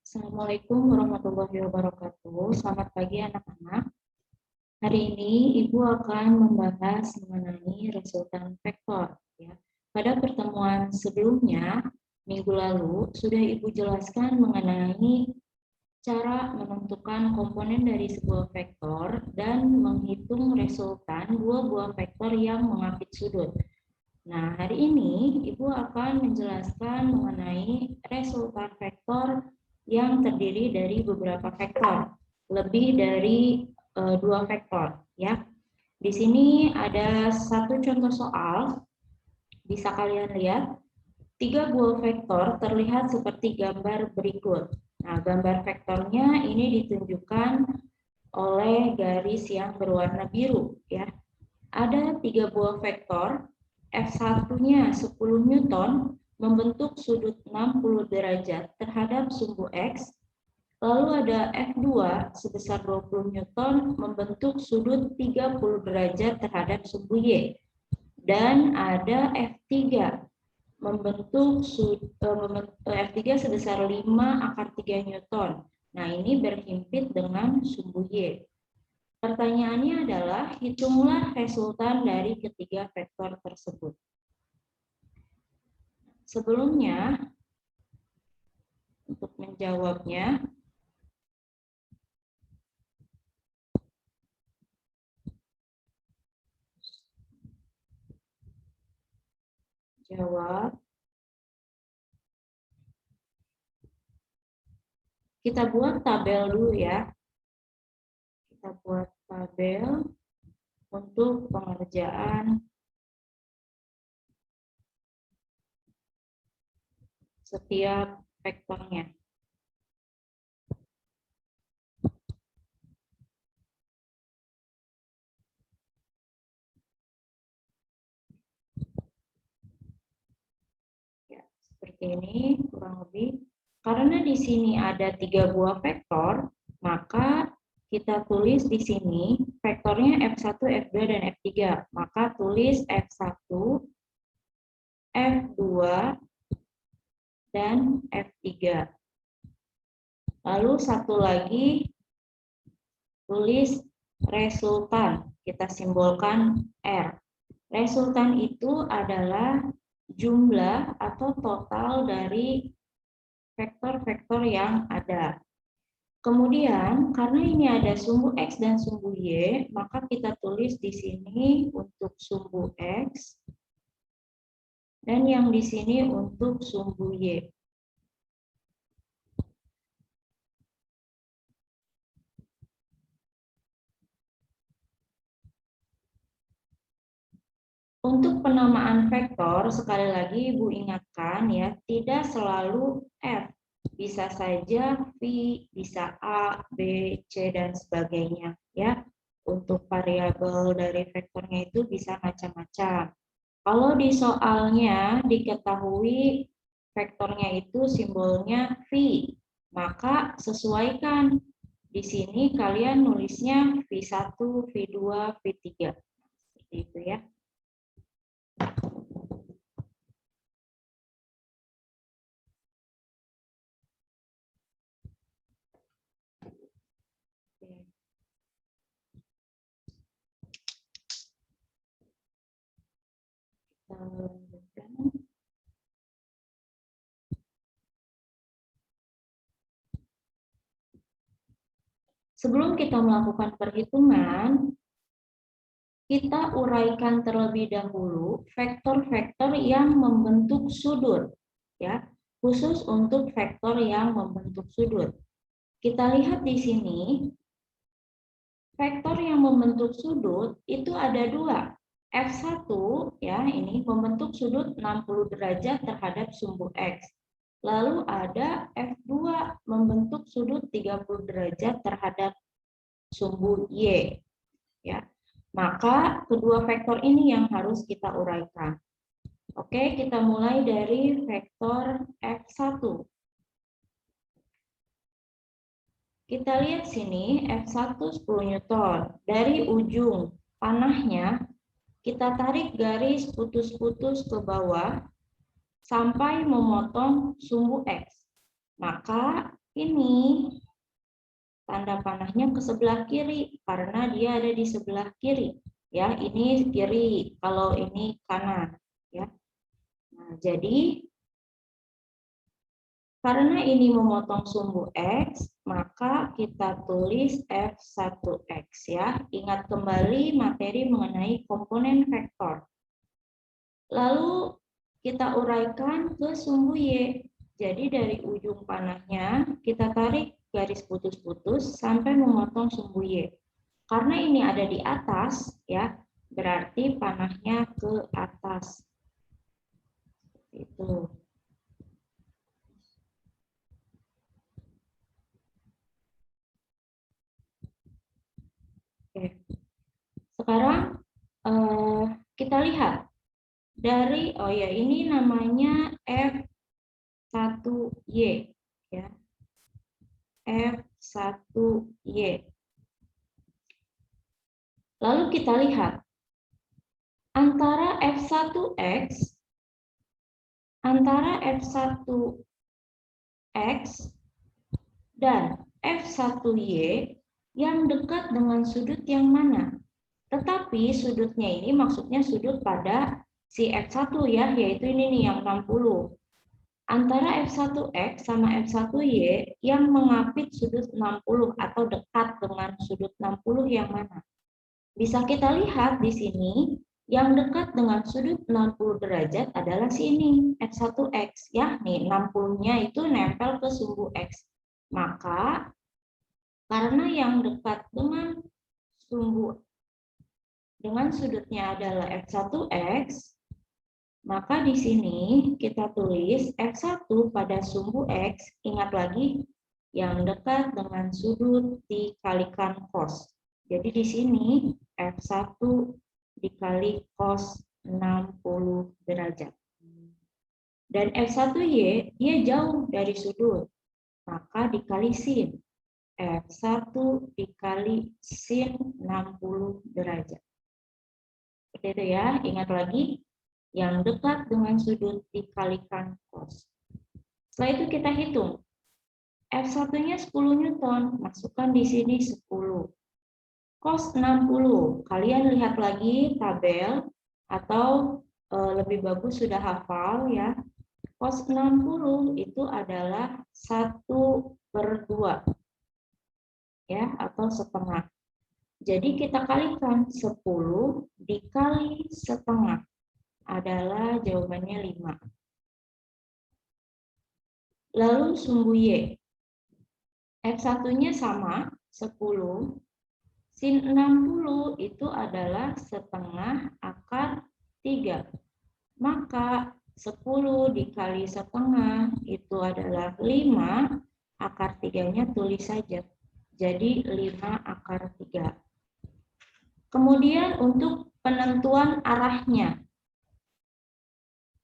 Assalamualaikum warahmatullahi wabarakatuh. Selamat pagi anak-anak. Hari ini Ibu akan membahas mengenai resultan vektor. Ya. Pada pertemuan sebelumnya, minggu lalu, sudah Ibu jelaskan mengenai cara menentukan komponen dari sebuah vektor dan menghitung resultan dua buah vektor yang mengapit sudut. Nah, hari ini Ibu akan menjelaskan mengenai resultan vektor yang terdiri dari beberapa vektor, lebih dari dua vektor, ya. Di sini ada satu contoh soal, bisa kalian lihat, tiga buah vektor terlihat seperti gambar berikut. Nah, gambar vektornya ini ditunjukkan oleh garis yang berwarna biru, ya. Ada tiga buah vektor, F1-nya 10 Newton membentuk sudut 60 derajat terhadap sumbu X, lalu ada F2 sebesar 20 Newton membentuk sudut 30 derajat terhadap sumbu Y, dan ada F3 membentuk F3 sebesar 5/3 Newton. Nah, ini berhimpit dengan sumbu Y. Pertanyaannya adalah, hitunglah resultan dari ketiga vektor tersebut. Sebelumnya, untuk menjawabnya, kita buat tabel dulu ya. Kita buat tabel untuk pengerjaan setiap vektornya. Ya, seperti ini kurang lebih. Karena di sini ada tiga buah vektor, maka kita tulis di sini vektornya F1, F2, dan F3. Maka tulis F1, F2, dan F3. Lalu satu lagi, tulis resultan. Kita simbolkan R. Resultan itu adalah jumlah atau total dari vektor-vektor yang ada. Kemudian, karena ini ada sumbu X dan sumbu Y, maka kita tulis di sini untuk sumbu X, dan yang di sini untuk sumbu Y. Untuk penamaan vektor, sekali lagi Ibu ingatkan ya, tidak selalu F. Bisa saja V, bisa A, B, C, dan sebagainya. Ya, untuk variabel dari vektornya itu bisa macam-macam. Kalau di soalnya diketahui vektornya itu simbolnya V, maka sesuaikan. Di sini kalian nulisnya V1, V2, V3. Seperti itu ya. Sebelum kita melakukan perhitungan, kita uraikan terlebih dahulu vektor-vektor yang membentuk sudut, ya, khusus untuk vektor yang membentuk sudut. Kita lihat di sini, vektor yang membentuk sudut itu ada dua. F1 ya, ini membentuk sudut 60 derajat terhadap sumbu X. Lalu ada F2 membentuk sudut 30 derajat terhadap sumbu Y. Ya. Maka kedua vektor ini yang harus kita uraikan. Oke, kita mulai dari vektor F1. Kita lihat sini F1 10 Newton. Dari ujung panahnya kita tarik garis putus-putus ke bawah sampai memotong sumbu X. Maka ini tanda panahnya ke sebelah kiri karena dia ada di sebelah kiri. Ya, ini kiri, kalau ini kanan, ya. Nah, jadi karena ini memotong sumbu X, maka kita tulis F1X ya. Ingat kembali materi mengenai komponen vektor. Lalu kita uraikan ke sumbu Y. Jadi dari ujung panahnya kita tarik garis putus-putus sampai memotong sumbu Y. Karena ini ada di atas ya, berarti panahnya ke atas. Itu. Oke. Sekarang kita lihat dari ini namanya F1Y ya. F1Y. Lalu kita lihat antara F1X dan F1Y yang dekat dengan sudut yang mana? Tetapi sudutnya ini maksudnya sudut pada si F1 ya, yaitu ini nih yang 60. Antara F1X sama F1Y yang mengapit sudut 60 atau dekat dengan sudut 60 yang mana? Bisa kita lihat di sini, yang dekat dengan sudut 60 derajat adalah sini, F1X. Ya, nih 60-nya itu nempel ke sumbu X. Maka, karena yang dekat dengan sudutnya adalah F1X, maka di sini kita tulis F1 pada sumbu X, ingat lagi yang dekat dengan sudut dikalikan cos. Jadi di sini F1 dikali cos 60 derajat. Dan F1Y dia jauh dari sudut, maka dikali sin. F1 dikali sin 60 derajat. Seperti itu ya, ingat lagi yang dekat dengan sudut dikalikan cos. Setelah itu kita hitung. F1-nya 10 Newton, masukkan di sini 10. Cos 60, kalian lihat lagi tabel atau lebih bagus sudah hafal ya. Cos 60 itu adalah 1/2 ya, atau setengah. Jadi kita kalikan 10 dikali setengah adalah jawabannya 5. Lalu sumbu Y. F1-nya sama, 10. Sin 60 itu adalah setengah akar 3. Maka 10 dikali setengah itu adalah 5. Akar 3-nya tulis saja. Jadi 5 akar 3. Kemudian untuk penentuan arahnya.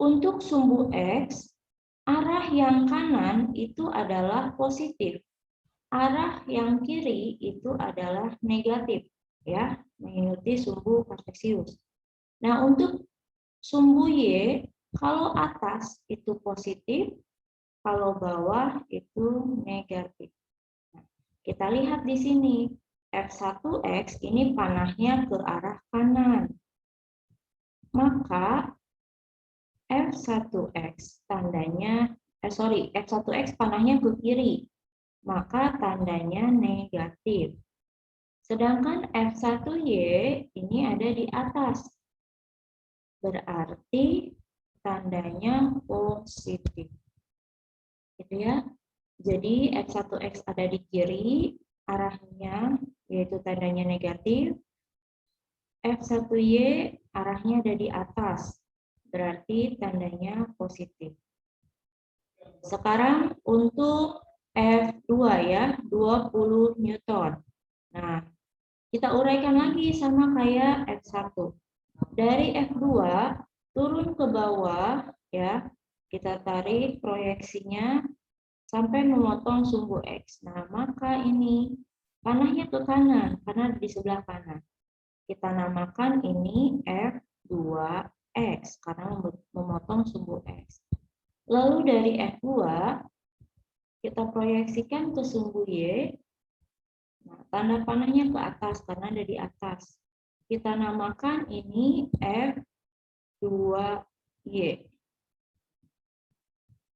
Untuk sumbu X, arah yang kanan itu adalah positif. Arah yang kiri itu adalah negatif, ya, mengikuti sumbu kartesius. Nah, untuk sumbu Y, kalau atas itu positif, kalau bawah itu negatif. Nah, kita lihat di sini, F1X ini panahnya ke arah kanan. Maka F1X tandanya, F1X panahnya ke kiri. Maka tandanya negatif. Sedangkan F1Y ini ada di atas. Berarti tandanya positif. Gitu ya. Jadi F1X ada di kiri, arahnya yaitu tandanya negatif. F1Y arahnya ada di atas, berarti tandanya positif. Sekarang untuk F2 ya, 20 Newton. Nah, kita uraikan lagi sama kayak F1. Dari F2 turun ke bawah ya, kita tarik proyeksinya sampai memotong sumbu X. Nah, maka ini panahnya ke kanan karena di sebelah kanan. Kita namakan ini F2X karena memotong sumbu X. Lalu dari F2 Kita proyeksikan ke sumbu Y. Nah, tanda panahnya ke atas karena ada di atas. Kita namakan ini F2Y.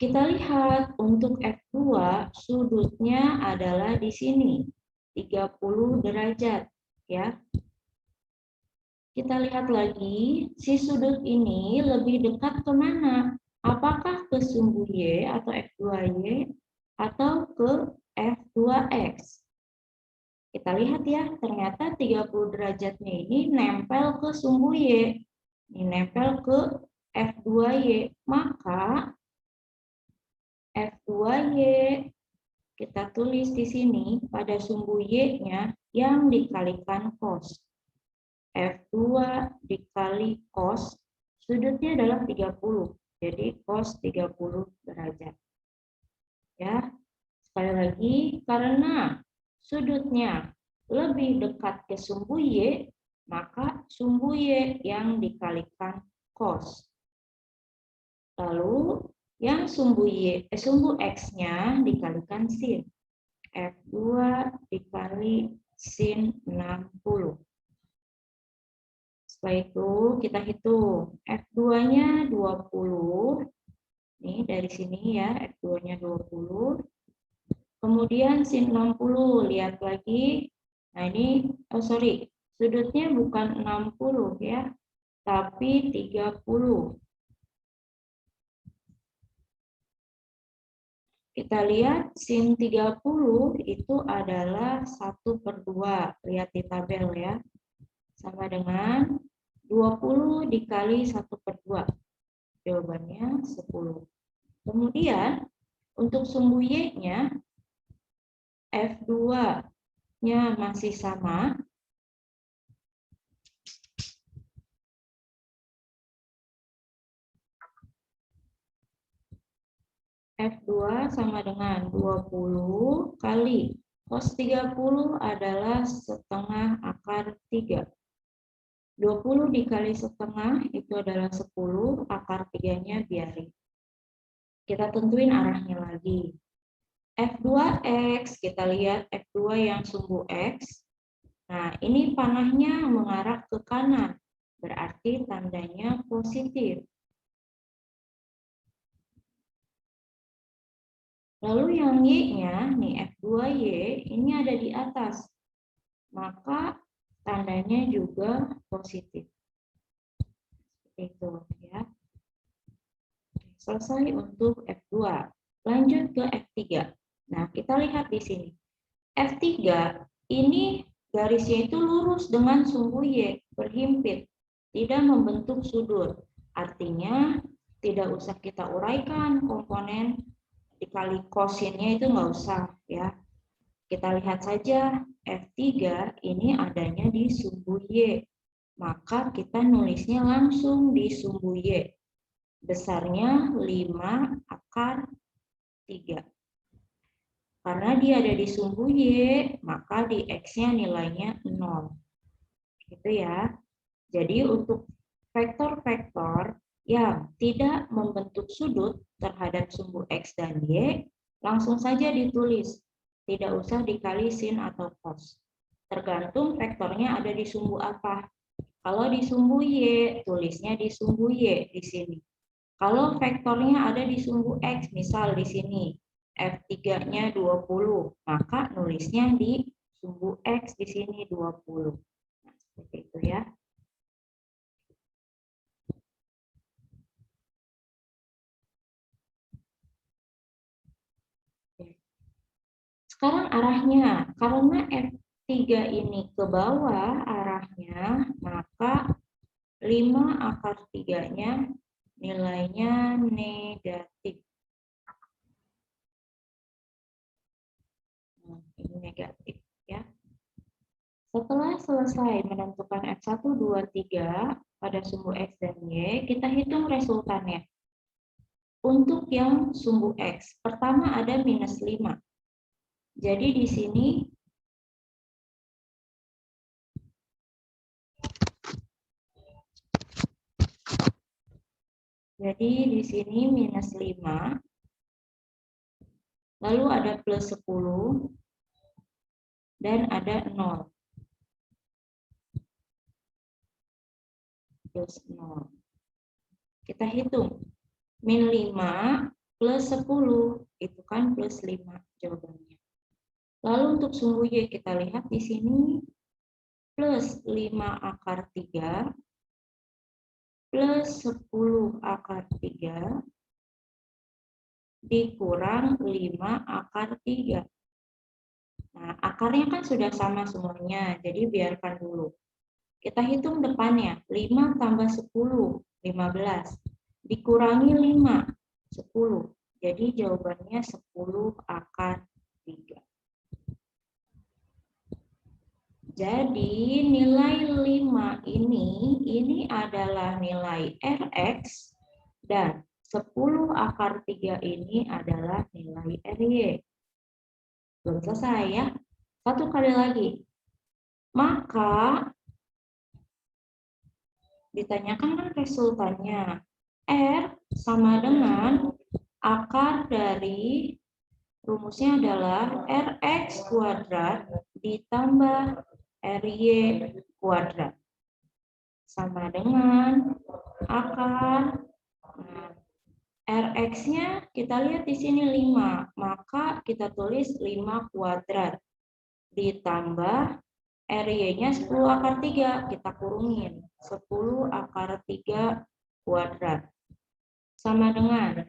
Kita lihat untuk F2 sudutnya adalah di sini 30 derajat ya. Kita lihat lagi si sudut ini lebih dekat ke mana? Apakah ke sumbu Y atau F2Y atau ke F2X? Kita lihat ya, ternyata 30 derajatnya ini nempel ke sumbu Y. Ini nempel ke F2Y. Maka F2Y kita tulis di sini pada sumbu Y-nya yang dikalikan cos. F2 dikali cos, sudutnya adalah 30. Jadi cos 30 derajat. Ya. Sekali lagi, karena sudutnya lebih dekat ke sumbu Y, maka sumbu Y yang dikalikan cos. Lalu yang sumbu X-nya dikalikan sin. F2 dikali sin 60. Setelah itu kita hitung. F2-nya 20. Nih dari sini ya, F2-nya 20. Kemudian sin 60, lihat lagi. Nah ini, sudutnya bukan 60 ya, tapi 30. Kita lihat sin 30 itu adalah 1/2. Lihat di tabel ya. Sama dengan 20 dikali 1/2. Jawabannya 10. Kemudian untuk sumbu Y-nya, F2-nya masih sama. F2 sama dengan 20 kali cos 30 adalah setengah akar 3. 20 dikali setengah itu adalah 10, akar 3-nya biarin. Kita tentuin arahnya lagi. F2X, kita lihat F2 yang sumbu X. Nah, ini panahnya mengarah ke kanan, berarti tandanya positif. Lalu yang Y-nya, nih F2Y, ini ada di atas. Maka tandanya juga positif. Itu ya. Selesai untuk F2. Lanjut ke F3. Nah, kita lihat di sini. F3 ini garisnya itu lurus dengan sumbu Y, berhimpit, tidak membentuk sudut. Artinya tidak usah kita uraikan komponen dikali kosinnya, itu nggak usah ya. Kita lihat saja F3 ini adanya di sumbu Y. Maka kita nulisnya langsung di sumbu Y. Besarnya 5 akar 3. Karena dia ada di sumbu Y, maka di X-nya nilainya 0. Gitu ya. Jadi untuk vektor-vektor yang tidak membentuk sudut terhadap sumbu X dan Y, langsung saja ditulis. Tidak usah dikali sin atau cos. Tergantung vektornya ada di sumbu apa. Kalau di sumbu Y, tulisnya di sumbu Y di sini. Kalau vektornya ada di sumbu X, misal di sini, F3-nya 20, maka nulisnya di sumbu X di sini 20. Nah, seperti itu ya. Sekarang arahnya, karena F3 ini ke bawah arahnya, maka 5 akar 3-nya nilainya negatif. Nah, ini negatif ya. Setelah selesai menentukan F1, 2, 3 pada sumbu X dan Y, kita hitung resultannya. Untuk yang sumbu X, pertama ada minus 5. Jadi di sini minus 5 Lalu ada plus 10 dan ada 0. Plus 0. Kita hitung. Min 5 plus 10. Itu kan plus 5 jawabannya. Lalu untuk sumbu Y kita lihat di sini plus 5 akar 3 plus 10 akar 3 dikurang 5 akar 3. Nah, akarnya kan sudah sama semuanya, jadi biarkan dulu. Kita hitung depannya, 5 tambah 10, 15. Dikurangi 5, 10. Jadi jawabannya 10 akar 3. Jadi nilai 5 ini adalah nilai Rx dan 10 akar 3 ini adalah nilai Ry. Belum selesai ya. Satu kali lagi. Maka ditanyakan kan resultannya. R sama dengan akar dari rumusnya adalah Rx kuadrat ditambah Ry kuadrat. Sama dengan akar. Nah, Rx-nya kita lihat di sini 5, maka kita tulis 5 kuadrat ditambah Ry-nya 10 akar 3, kita kurungin 10 akar 3 kuadrat. Sama dengan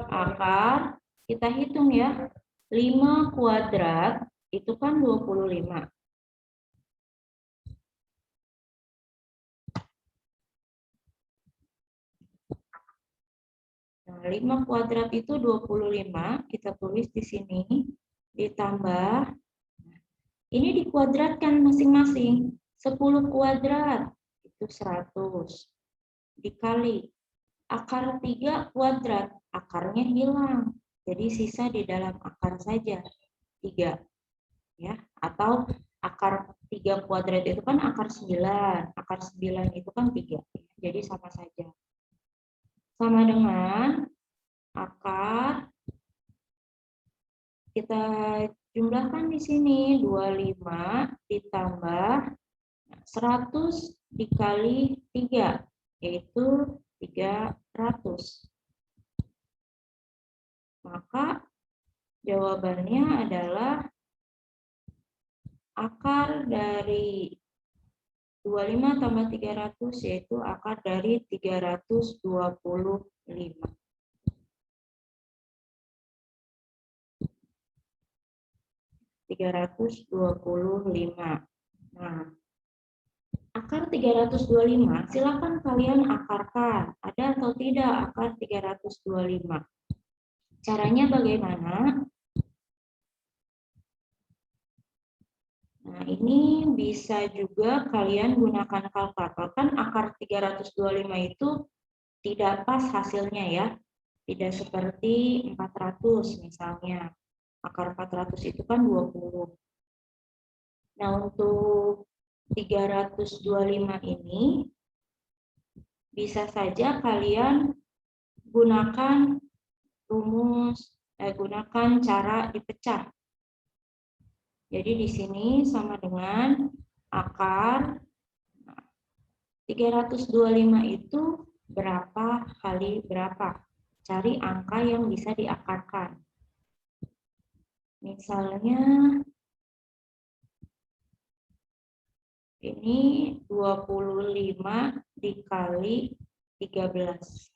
akar, kita hitung ya, 5 kuadrat itu kan 25. Nah, 5 kuadrat itu 25, kita tulis di sini, ditambah, ini dikuadratkan masing-masing, 10 kuadrat itu 100, dikali akar 3 kuadrat, akarnya hilang, jadi sisa di dalam akar saja, 3. Ya, atau akar 3 kuadrat itu kan akar 9, akar 9 itu kan 3, jadi sama saja. Sama dengan akar, kita jumlahkan di sini 25 ditambah 100 dikali 3, yaitu 300. Maka jawabannya adalah akar dari 25 tambah 300 yaitu akar dari 325. 325. Nah, akar 325, silakan kalian akarkan. Ada atau tidak akar 325? Caranya bagaimana? Nah, ini bisa juga kalian gunakan kalkulator. Kan akar 325 itu tidak pas hasilnya ya. Tidak seperti 400 misalnya. Akar 400 itu kan 20. Nah, untuk 325 ini bisa saja kalian gunakan gunakan cara dipecah. Jadi di sini sama dengan akar 325 itu berapa kali berapa. Cari angka yang bisa diakarkan. Misalnya ini 25 dikali 13.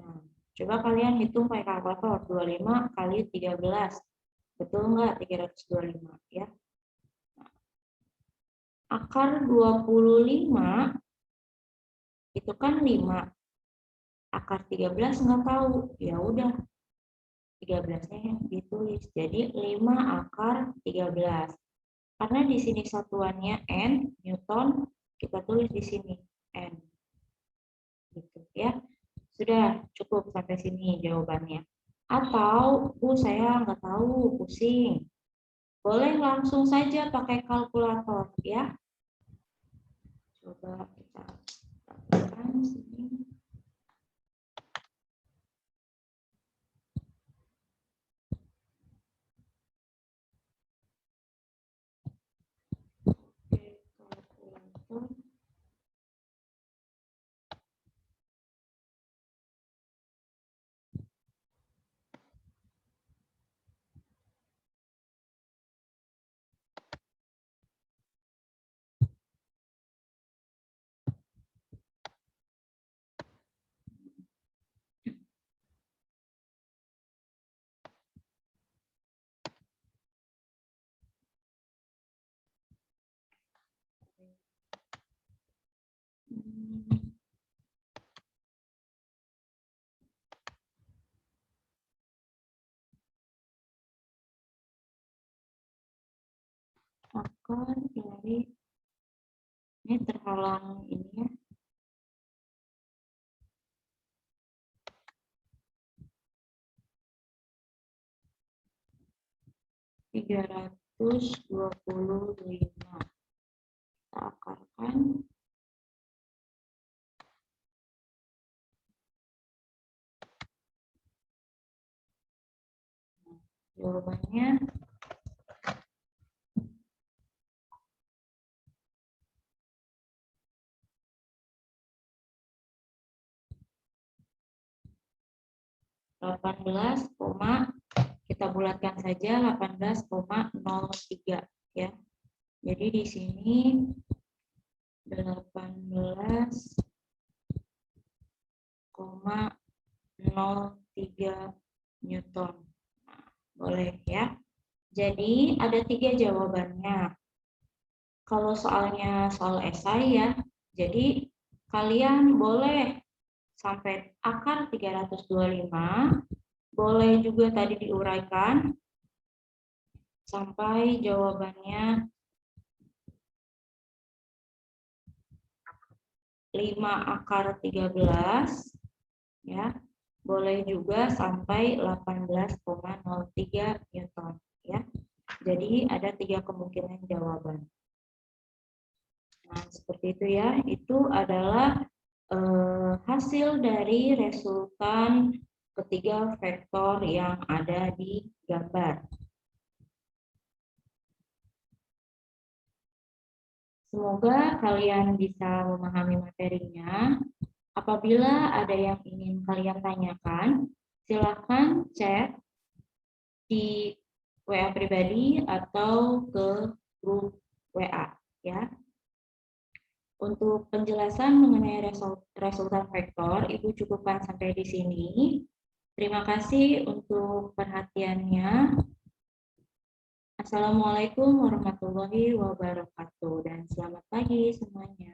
Nah, coba kalian hitung pakai kalkulator. 25 kali 13. Betul nggak 325 ya? Nah, akar 25 itu kan 5. Akar 13 nggak tahu. Ya udah. 13-nya ditulis. Jadi 5 akar 13. Karena di sini satuannya N, Newton, kita tulis di sini N. Gitu ya. Sudah cukup sampai sini jawabannya. Atau, Bu, saya nggak tahu, pusing. Boleh langsung saja pakai kalkulator ya. Coba kita lakukan sini. akar dari ini terhalang ini ya. Tiga ratus dua puluh lima. Kita akarkan. Jawabannya 18, kita bulatkan saja 18,03 ya. Jadi di sini 18,03 Newton. Nah, boleh ya. Jadi ada 3 jawabannya. Kalau soalnya soal esai ya, jadi kalian boleh sampai akar 325, boleh juga tadi diuraikan sampai jawabannya 5 akar 13 ya. Boleh juga sampai 18,03 Newton ya. Jadi ada 3 kemungkinan jawaban. Nah, seperti itu ya. Itu adalah hasil dari resultan ketiga vektor yang ada di gambar. Semoga kalian bisa memahami materinya. Apabila ada yang ingin kalian tanyakan, silakan chat di WA pribadi atau ke grup WA ya. Untuk penjelasan mengenai resultan vektor, Ibu cukupkan sampai di sini. Terima kasih untuk perhatiannya. Assalamualaikum warahmatullahi wabarakatuh dan selamat pagi semuanya.